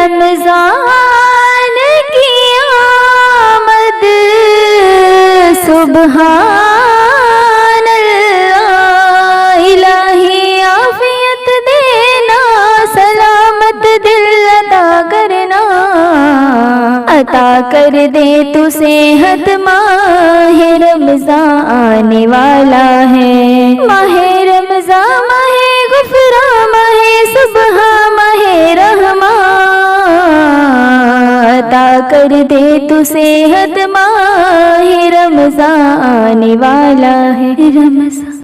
रमजान की आमद सुबहान अल्लाह। इलाही आफियत देना, सलामत दिल अता करना, अता कर दे तू सेहत। माहे रमजान आने वाला है, माहे रमजान माहे गुफरा माहे सुबहा माहे रहमा, अता कर दे तू सेहत। माहे रमजान आने वाला है। रमजान